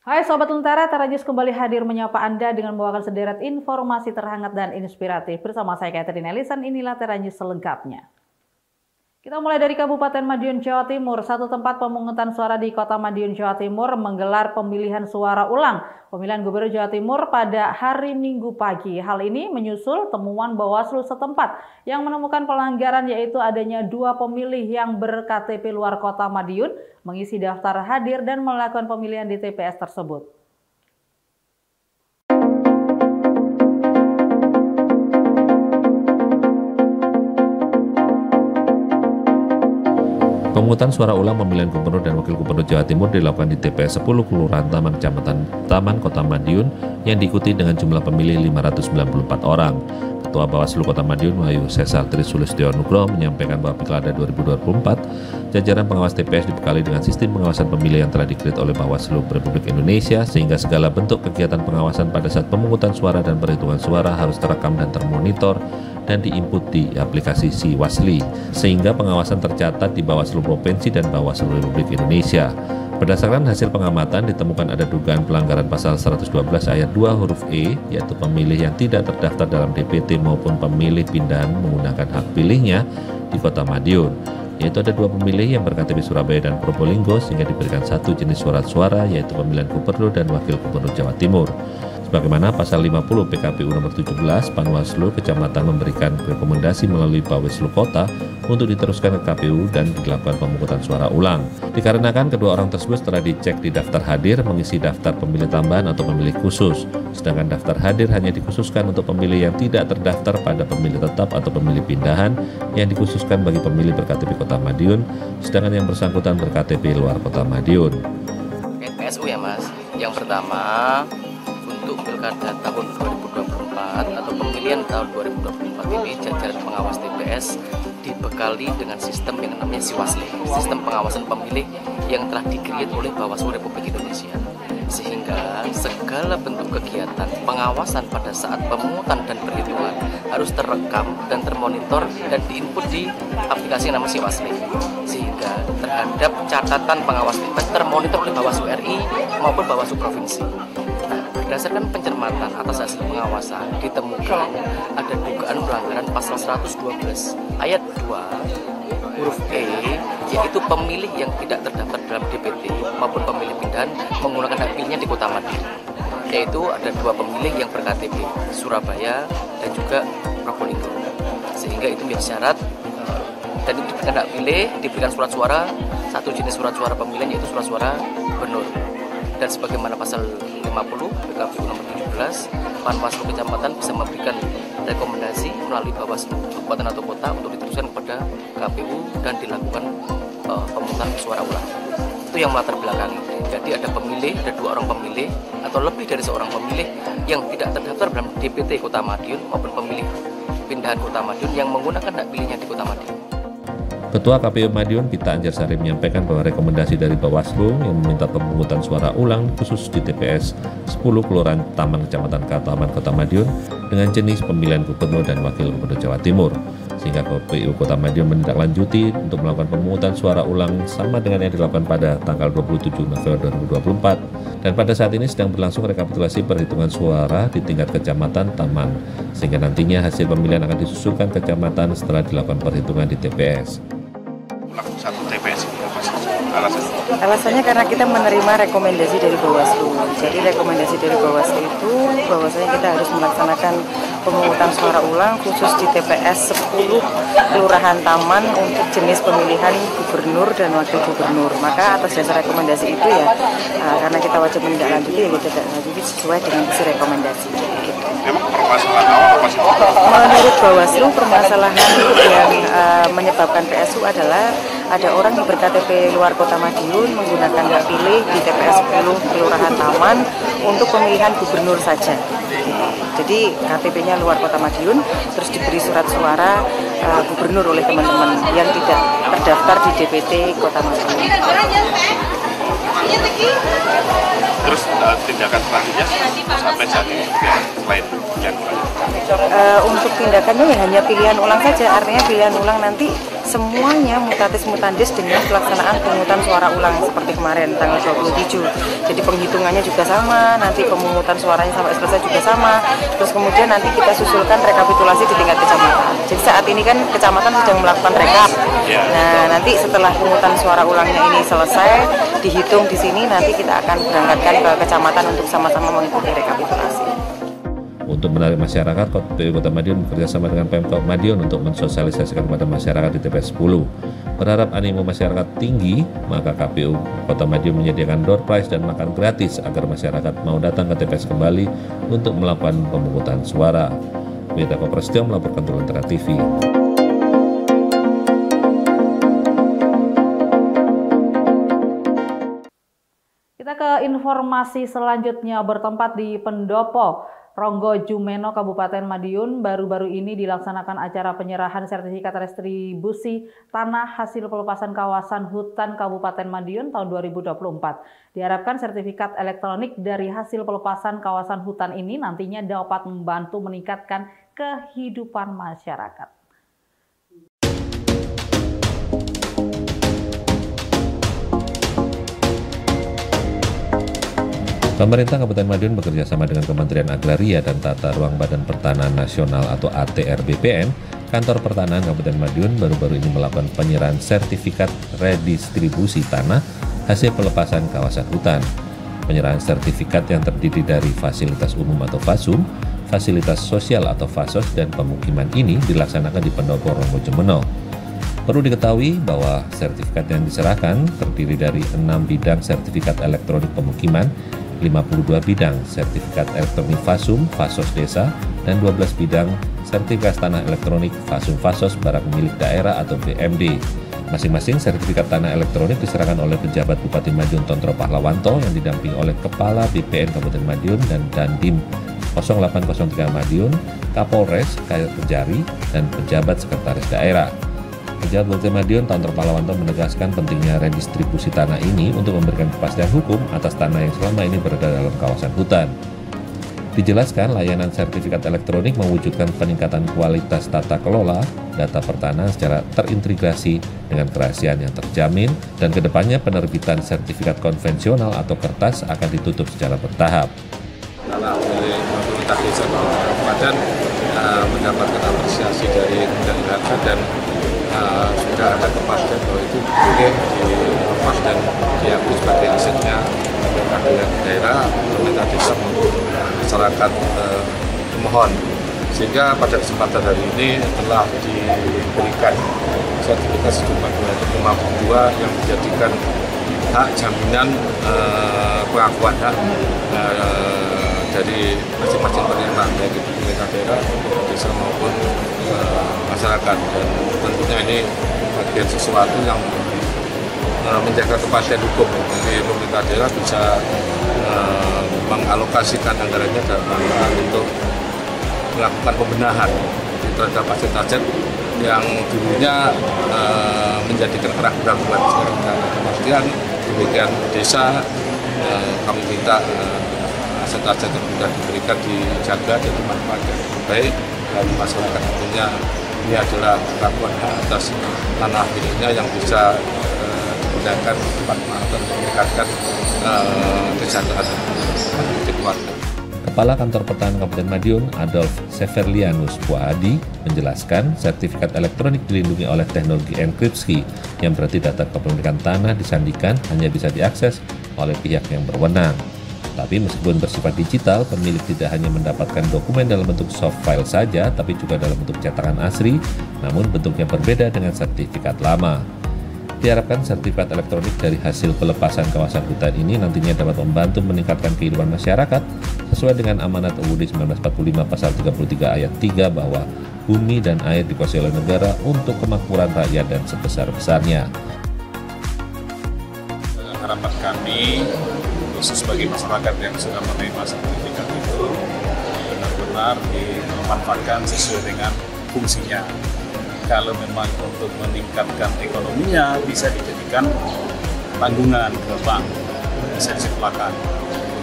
Hai Sobat Lentera, Tarajus kembali hadir menyapa Anda dengan membawakan sederet informasi terhangat dan inspiratif. Bersama saya Catherine Elisan, inilah Tarajus selengkapnya. Kita mulai dari Kabupaten Madiun, Jawa Timur. Satu tempat pemungutan suara di Kota Madiun, Jawa Timur menggelar pemilihan suara ulang pemilihan Gubernur Jawa Timur pada hari Minggu pagi. Hal ini menyusul temuan Bawaslu setempat yang menemukan pelanggaran, yaitu adanya 2 pemilih yang ber-KTP luar Kota Madiun mengisi daftar hadir dan melakukan pemilihan di TPS tersebut. Pemungutan suara ulang pemilihan Gubernur dan Wakil Gubernur Jawa Timur dilakukan di TPS 10 Kelurahan Taman, Kecamatan Taman, Kota Madiun yang diikuti dengan jumlah pemilih 594 orang. Ketua Bawaslu Kota Madiun, Wahyu Cesar Trisulistyo Nugroho, menyampaikan bahwa Pilkada 2024, jajaran pengawas TPS dibekali dengan sistem pengawasan pemilih yang telah dikreat oleh Bawaslu Republik Indonesia, sehingga segala bentuk kegiatan pengawasan pada saat pemungutan suara dan perhitungan suara harus terekam dan termonitor dan diinput di aplikasi Siwasli, sehingga pengawasan tercatat di Bawaslu Provinsi dan Bawaslu Republik Indonesia. Berdasarkan hasil pengamatan, ditemukan ada dugaan pelanggaran pasal 112 ayat 2 huruf E, yaitu pemilih yang tidak terdaftar dalam DPT maupun pemilih pindahan menggunakan hak pilihnya di Kota Madiun. Yaitu ada 2 pemilih yang ber-KTP Surabaya dan Probolinggo, sehingga diberikan 1 jenis surat suara, yaitu pemilihan Gubernur dan Wakil Gubernur Jawa Timur. Sebagaimana pasal 50 PKPU nomor 17, Panwaslu Kecamatan memberikan rekomendasi melalui Bawaslu Kota untuk diteruskan ke KPU dan dilakukan pemungutan suara ulang. Dikarenakan kedua orang tersebut setelah dicek di daftar hadir mengisi daftar pemilih tambahan atau pemilih khusus, sedangkan daftar hadir hanya dikhususkan untuk pemilih yang tidak terdaftar pada pemilih tetap atau pemilih pindahan yang dikhususkan bagi pemilih ber-KTP Kota Madiun, sedangkan yang bersangkutan ber-KTP luar Kota Madiun. PSU ya Mas, yang pertama untuk Pilkada tahun 2024 atau pemilihan tahun 2024 ini jajaran pengawas TPS dibekali dengan sistem yang namanya Siwasli, sistem pengawasan pemilih yang telah dikreat oleh Bawaslu Republik Indonesia, sehingga segala bentuk kegiatan pengawasan pada saat pemungutan dan perhitungan harus terekam dan termonitor dan diinput di aplikasi yang namanya Siwasli, sehingga terhadap catatan pengawas TPS termonitor oleh Bawaslu RI maupun Bawaslu Provinsi. Berdasarkan pencermatan atas hasil pengawasan, ditemukan ada dugaan pelanggaran pasal 112 ayat 2 huruf E, yaitu pemilih yang tidak terdaftar dalam DPT maupun pemilih pindahan menggunakan hak pilihnya di Kota Madiun. Yaitu ada 2 pemilih yang ber-KTP Surabaya dan juga Probolinggo, sehingga itu menjadi syarat dan itu diberikan hak pilih, diberikan surat suara, 1 jenis surat suara pemilihan yaitu surat suara gubernur. Dan sebagaimana pasal 50 PKPU nomor 17, Panwaslu Kecamatan bisa memberikan rekomendasi melalui Bawaslu Kabupaten atau Kota untuk diteruskan kepada KPU dan dilakukan pemungutan suara ulang. Itu yang melatar belakangi. Jadi ada pemilih, ada 2 orang pemilih atau lebih dari seorang pemilih yang tidak terdaftar dalam DPT Kota Madiun maupun pemilih pindahan Kota Madiun yang menggunakan hak pilihnya di Kota Madiun. Ketua KPU Madiun, Pita Anjarsari, menyampaikan bahwa rekomendasi dari Bawaslu yang meminta pemungutan suara ulang khusus di TPS 10 Kelurahan Taman, Kecamatan Taman, Kota Madiun dengan jenis pemilihan Gubernur dan Wakil Gubernur Jawa Timur, sehingga KPU Kota Madiun menindaklanjuti untuk melakukan pemungutan suara ulang sama dengan yang dilakukan pada tanggal 27 November 2024. Dan pada saat ini sedang berlangsung rekapitulasi perhitungan suara di tingkat Kecamatan Taman, sehingga nantinya hasil pemilihan akan disusulkan kecamatan setelah dilakukan perhitungan di TPS. Satu TPS ini alasannya karena kita menerima rekomendasi dari Bawaslu. Jadi rekomendasi dari Bawaslu itu bahwasanya kita harus melaksanakan pemungutan suara ulang khusus di TPS 10 Kelurahan Taman untuk jenis pemilihan Gubernur dan Wakil Gubernur. Maka atas dasar rekomendasi itu ya, karena kita wajib menindaklanjuti, ya kita lanjuti sesuai dengan isi rekomendasi. Memang permasalahan awal apa sih? Menurut Bawaslu, permasalahan yang menyebabkan PSU adalah ada orang yang ber-KTP luar Kota Madiun menggunakan hak pilih di TPS 10 Kelurahan Taman untuk pemilihan gubernur saja. Jadi KTP-nya luar Kota Madiun, terus diberi surat suara gubernur oleh teman-teman yang tidak terdaftar di DPT Kota Madiun. Terus tindakan selanjutnya sampai saat ini selain pilihan ulang? Untuk tindakannya ya hanya pilihan ulang saja, artinya pilihan ulang nanti semuanya mutatis mutandis dengan pelaksanaan pemungutan suara ulang seperti kemarin tanggal 27. Jadi penghitungannya juga sama, nanti pemungutan suaranya sampai selesai juga sama. Terus kemudian nanti kita susulkan rekapitulasi di tingkat kecamatan. Jadi saat ini kan kecamatan sedang melakukan rekap. Nah, nanti setelah pemungutan suara ulangnya ini selesai, dihitung di sini, nanti kita akan berangkatkan ke kecamatan untuk sama-sama mengikuti rekapitulasi. Untuk menarik masyarakat, KPU Kota Madiun bekerjasama dengan Pemkot Madiun untuk mensosialisasikan kepada masyarakat di TPS 10. Berharap animo masyarakat tinggi, maka KPU Kota Madiun menyediakan door prize dan makan gratis agar masyarakat mau datang ke TPS kembali untuk melakukan pemungutan suara. Wida Koprastyo melaporkan untuk Lentera TV. Kita ke informasi selanjutnya, bertempat di Pendopo, Ronggo Jumeno, Kabupaten Madiun, baru-baru ini dilaksanakan acara penyerahan sertifikat restribusi tanah hasil pelepasan kawasan hutan Kabupaten Madiun tahun 2024. Diharapkan sertifikat elektronik dari hasil pelepasan kawasan hutan ini nantinya dapat membantu meningkatkan kehidupan masyarakat. Pemerintah Kabupaten Madiun bekerja sama dengan Kementerian Agraria dan Tata Ruang Badan Pertanahan Nasional atau ATR BPN, Kantor Pertanahan Kabupaten Madiun baru-baru ini melakukan penyerahan sertifikat redistribusi tanah hasil pelepasan kawasan hutan. Penyerahan sertifikat yang terdiri dari fasilitas umum atau FASUM, fasilitas sosial atau FASOS, dan pemukiman ini dilaksanakan di Pendopo Ronggo Jumeno. Perlu diketahui bahwa sertifikat yang diserahkan terdiri dari 6 bidang sertifikat elektronik pemukiman, 52 bidang sertifikat elektronik FASUM, FASOS desa, dan 12 bidang sertifikat tanah elektronik FASUM FASOS barang milik daerah atau BMD. Masing-masing sertifikat tanah elektronik diserahkan oleh pejabat Bupati Madiun Tontro Pahlawanto yang didampingi oleh Kepala BPN Kabupaten Madiun dan Dandim 0803 Madiun, Kapolres, Kejari, dan pejabat sekretaris daerah. Pejabat Bupati Madiun Tontro Pahlawanto menegaskan pentingnya redistribusi tanah ini untuk memberikan kepastian hukum atas tanah yang selama ini berada dalam kawasan hutan. Dijelaskan layanan sertifikat elektronik mewujudkan peningkatan kualitas tata kelola data pertanahan secara terintegrasi dengan kerahasiaan yang terjamin, dan kedepannya penerbitan sertifikat konvensional atau kertas akan ditutup secara bertahap. Tanah milik pemerintah desa Kabupaten mendapatkan apresiasi dari Kementerian dan sudah ada kepastian bahwa itu boleh dilepas dan diakui sebagai asetnya pemerintah daerah, pemerintah desa maupun masyarakat pemohon. Sehingga pada kesempatan hari ini telah diberikan sertifikat sejumlah 252 yang dijadikan hak jaminan pengakuan hak dari masing-masing penerima, baik itu pemerintah daerah, desa maupun masyarakat. Dan tentunya ini bagian sesuatu yang menjaga kepastian hukum. Jadi pemerintah daerah bisa mengalokasikan anggarannya dalam rangka untuk melakukan pembenahan terhadap aset-aset yang dulunya menjadikan keraguan-keraguan. Sekarang ada kepastian, demikian desa kami minta aset-aset yang sudah diberikan dijaga dan dimanfaatkan baik, dan masyarakat tentunya ini adalah pengakuan hak atas tanah miliknya yang bisa digunakan atau meningkatkan kesejahteraan keluarga. Kepala Kantor Pertanahan Kabupaten Madiun, Adolf Severlianus Puadi, menjelaskan sertifikat elektronik dilindungi oleh teknologi enkripsi, yang berarti data kepemilikan tanah disandikan hanya bisa diakses oleh pihak yang berwenang. Tapi meskipun bersifat digital, pemilik tidak hanya mendapatkan dokumen dalam bentuk soft file saja, tapi juga dalam bentuk cetakan asli, namun bentuknya berbeda dengan sertifikat lama. Diharapkan sertifikat elektronik dari hasil pelepasan kawasan hutan ini nantinya dapat membantu meningkatkan kehidupan masyarakat sesuai dengan amanat UUD 1945 pasal 33 ayat 3 bahwa bumi dan air dikuasai oleh negara untuk kemakmuran rakyat dan sebesar-besarnya. Harapan kami khusus bagi masyarakat yang sudah menerima sertifikat itu benar-benar dimanfaatkan sesuai dengan fungsinya. Kalau memang untuk meningkatkan ekonominya bisa dijadikan tanggungan ke bank, bisa disekolahkan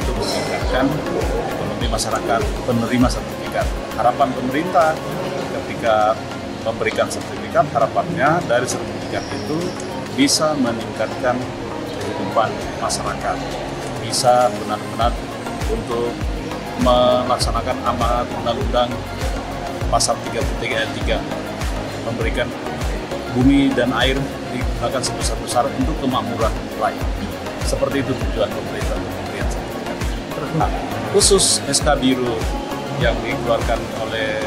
untuk meningkatkan ekonomi masyarakat penerima sertifikat. Harapan pemerintah ketika memberikan sertifikat sertifikat harapannya dari sertifikat itu bisa meningkatkan kehidupan masyarakat, bisa benar-benar untuk melaksanakan amanat Undang-Undang Pasal 33 ayat 3, memberikan bumi dan air digunakan sebagai satu syarat untuk kemakmuran rakyat. Seperti itu tujuan pemerintah untuk memberikan sertifikat. Nah, khusus SK Biru yang dikeluarkan oleh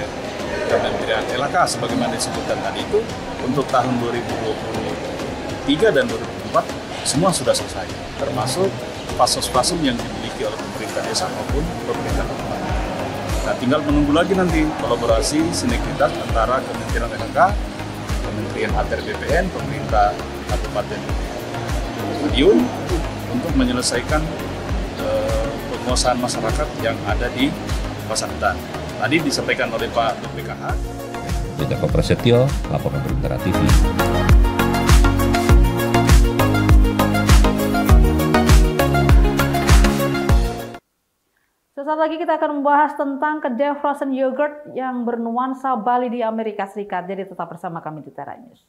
Kementerian LHK sebagaimana disebutkan tadi itu untuk tahun 2023 dan 2024 semua sudah selesai, termasuk fasum-fasum yang dimiliki oleh pemerintah desa maupun pemerintah kabupaten. Nah, tinggal menunggu lagi nanti kolaborasi sinergitas antara Kementerian LHK, Kementerian ATR BPN, pemerintah Kabupaten Madiun untuk menyelesaikan penguasaan masyarakat yang ada di kawasan hutan. Tadi disampaikan oleh Pak BPKH. Joko Prasetyo, laporan Berintera TV. Sesaat lagi kita akan membahas tentang kedai frozen yogurt yang bernuansa Bali di Amerika Serikat. Jadi tetap bersama kami di Tera News.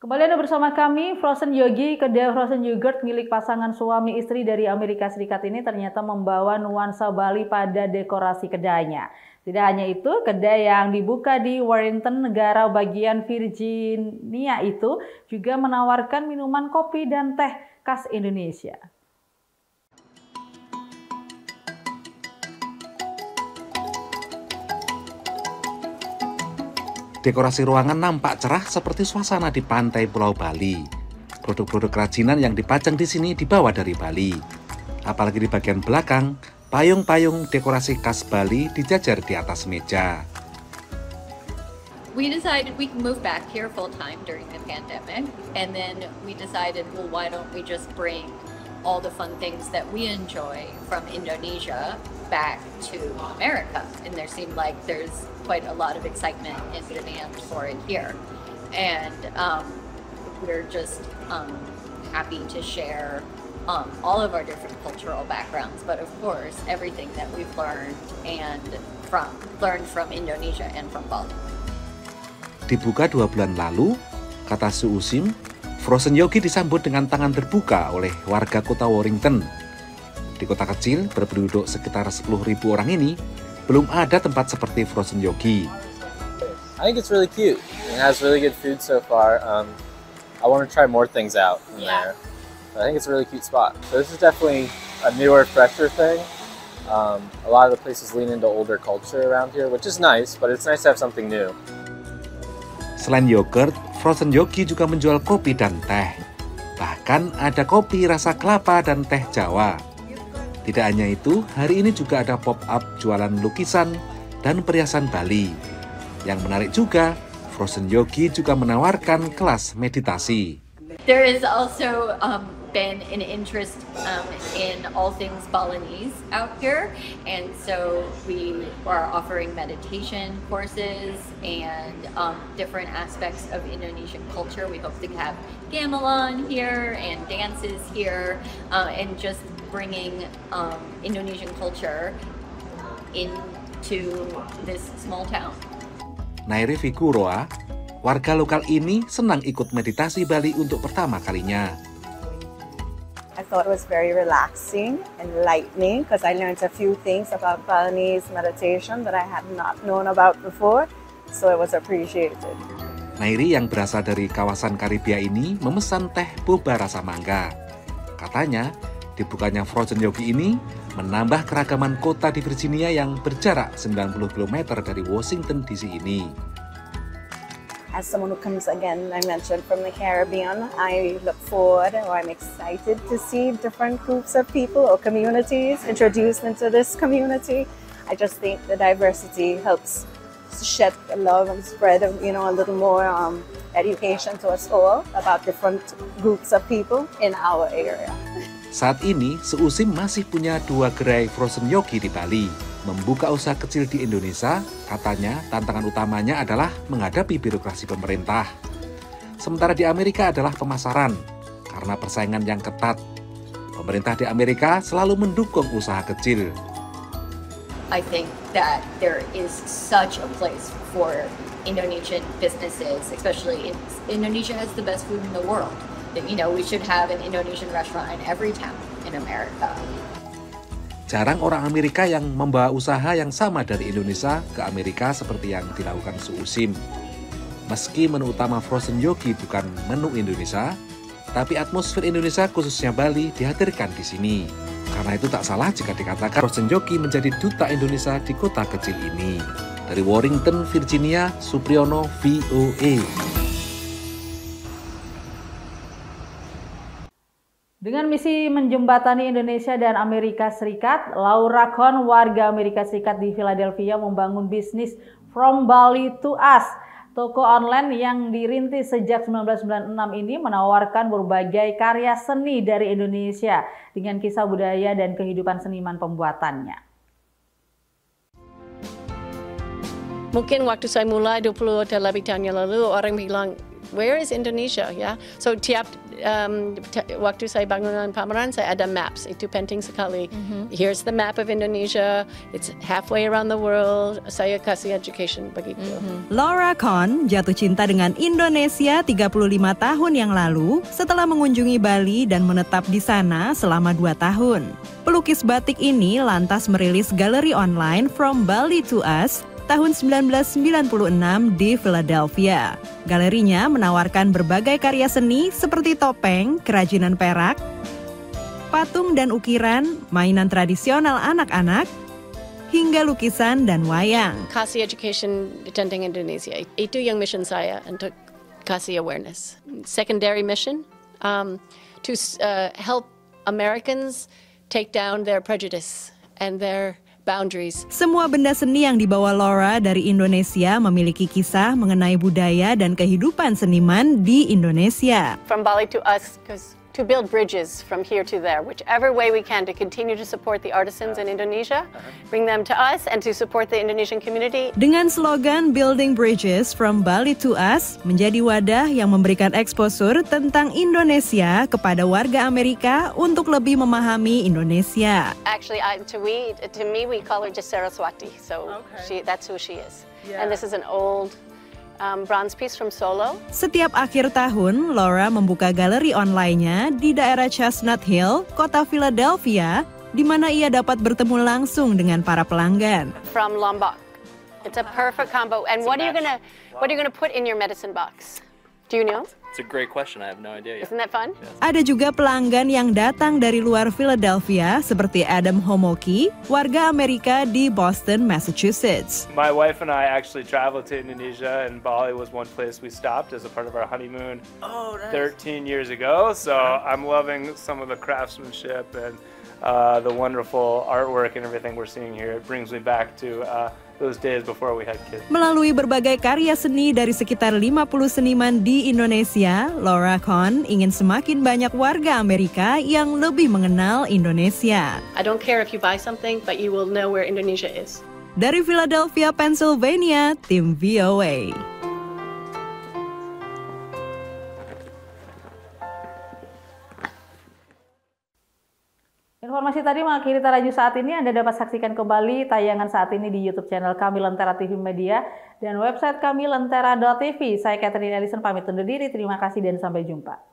Kembali Anda bersama kami, Frozen Yogi, kedai frozen yogurt milik pasangan suami istri dari Amerika Serikat ini ternyata membawa nuansa Bali pada dekorasi kedainya. Tidak hanya itu, kedai yang dibuka di Warrenton, negara bagian Virginia itu juga menawarkan minuman kopi dan teh khas Indonesia. Dekorasi ruangan nampak cerah seperti suasana di pantai Pulau Bali. Produk-produk kerajinan yang dipajang di sini dibawa dari Bali. Apalagi di bagian belakang, payung-payung dekorasi khas Bali dijajar di atas meja. We decided we can move back here full-time during the pandemic, and then we decided, well, why don't we just bring all the fun things that we enjoy from Indonesia back to America? And there seemed like there's quite a lot of excitement and demand for it here. And we're just happy to share all of our different cultural backgrounds, but of course everything that we've learned from Indonesia and from Bali. Dibuka 2 bulan lalu, kata Suusim, Frozen Yogi disambut dengan tangan terbuka oleh warga kota Warrington. Di kota kecil berpenduduk sekitar 10.000 orang ini, belum ada tempat seperti Frozen Yogi. I think it's really cute. It has really good food so far. I want to try more things out in there. I think it's a really cute spot. So this is definitely a newer, fresher thing. A lot of the places lean into older culture around here, which is nice, but it's nice to have something new. Selain yogurt, Frozen Yogi juga menjual kopi dan teh. Bahkan ada kopi rasa kelapa dan teh Jawa. Tidak hanya itu, hari ini juga ada pop-up jualan lukisan dan perhiasan Bali. Yang menarik juga, Frozen Yogi juga menawarkan kelas meditasi. There is also been an interest in all things Balinese out here, and so we are offering meditation courses and different aspects of Indonesian culture. We hope to have gamelan here and dances here, and just bringing Indonesian culture into this small town. Nairi Figuroa, warga lokal ini senang ikut meditasi Bali untuk pertama kalinya. I thought it was very relaxing, enlightening, because I learned a few things about Balinese meditation that I had not known about before, so it was appreciated. Nairi yang berasal dari kawasan Karibia ini memesan teh boba rasa mangga. Katanya, dibukanya Frozen Yogi ini menambah keragaman kota di Virginia yang berjarak 90 km dari Washington DC ini. As someone who comes, again, I mentioned from the Caribbean, I look forward, or I'm excited to see different groups of people or communities introduced into this community. I just think the diversity helps shed love and spread, a little more education to us all about different groups of people in our area. Saat ini, Suusim masih punya 2 gerai Frozen Yogi di Bali. Membuka usaha kecil di Indonesia, katanya tantangan utamanya adalah menghadapi birokrasi pemerintah. Sementara di Amerika adalah pemasaran, karena persaingan yang ketat. Pemerintah di Amerika selalu mendukung usaha kecil. I think that there is such a place for Indonesian businesses, especially Indonesia has the best food in the world. We should have an Indonesian restaurant in every town in America. Jarang orang Amerika yang membawa usaha yang sama dari Indonesia ke Amerika seperti yang dilakukan Suusim. Meski menu utama Frozen Yogi bukan menu Indonesia, tapi atmosfer Indonesia khususnya Bali dihadirkan di sini. Karena itu tak salah jika dikatakan Frozen Yogi menjadi duta Indonesia di kota kecil ini. Dari Warrington, Virginia, Supriyono, VOA. Dengan misi menjembatani Indonesia dan Amerika Serikat, Laura Kohn, warga Amerika Serikat di Philadelphia, membangun bisnis From Bali to Us. Toko online yang dirintis sejak 1996 ini menawarkan berbagai karya seni dari Indonesia dengan kisah budaya dan kehidupan seniman pembuatannya. Mungkin waktu saya mulai 20 atau lebih tahun yang lalu, orang bilang, where is Indonesia? Ya, so tiap waktu saya bangunan pameran, saya ada maps. Itu penting sekali. Here's the map of Indonesia. It's halfway around the world. Saya kasih education begitu. Laura Kohn jatuh cinta dengan Indonesia 35 tahun yang lalu setelah mengunjungi Bali dan menetap di sana selama 2 tahun. Pelukis batik ini lantas merilis galeri online From Bali to Us tahun 1996 di Philadelphia. Galerinya menawarkan berbagai karya seni seperti topeng, kerajinan perak, patung dan ukiran, mainan tradisional anak-anak, hingga lukisan dan wayang. Kasih education tentang Indonesia, itu yang mission saya untuk kasih awareness. Secondary mission, to help Americans take down their prejudice and their boundaries. Semua benda seni yang dibawa Laura dari Indonesia memiliki kisah mengenai budaya dan kehidupan seniman di Indonesia. From Bali to Us, because to build bridges from here to there, whichever way we can to continue to support the artisans in Indonesia, bring them to us, and to support the Indonesian community. Dengan slogan Building Bridges from Bali to Us, menjadi wadah yang memberikan eksposur tentang Indonesia kepada warga Amerika untuk lebih memahami Indonesia. Actually, to me, we call her just Saraswati, so that's who she is. Yeah. And this is an old bronze piece from Solo. Setiap akhir tahun, Laura membuka galeri online-nya di daerah Chestnut Hill, kota Philadelphia, di mana ia dapat bertemu langsung dengan para pelanggan. From Lombok. It's a perfect combo. And what are you gonna put in your medicine box? Do you know? It's a great question. I have no idea yet. Isn't that fun? Yes. Ada juga pelanggan yang datang dari luar Philadelphia seperti Adam Homoki, warga Amerika di Boston, Massachusetts. My wife and I actually traveled to Indonesia, and Bali was one place we stopped as a part of our honeymoon 13 years ago. So I'm loving some of the craftsmanship and the wonderful artwork and everything we're seeing here. It brings me back to those days before we had kids. Melalui berbagai karya seni dari sekitar 50 seniman di Indonesia, Laura Kohn ingin semakin banyak warga Amerika yang lebih mengenal Indonesia. I don't care if you buy something, but you will know where Indonesia is. Dari Philadelphia, Pennsylvania, tim VOA. Informasi tadi mengakhiri Tara News saat ini. Anda dapat saksikan kembali tayangan saat ini di YouTube channel kami Lentera TV Media dan website kami lentera.tv. Saya Catherine Ellison pamit undur diri. Terima kasih dan sampai jumpa.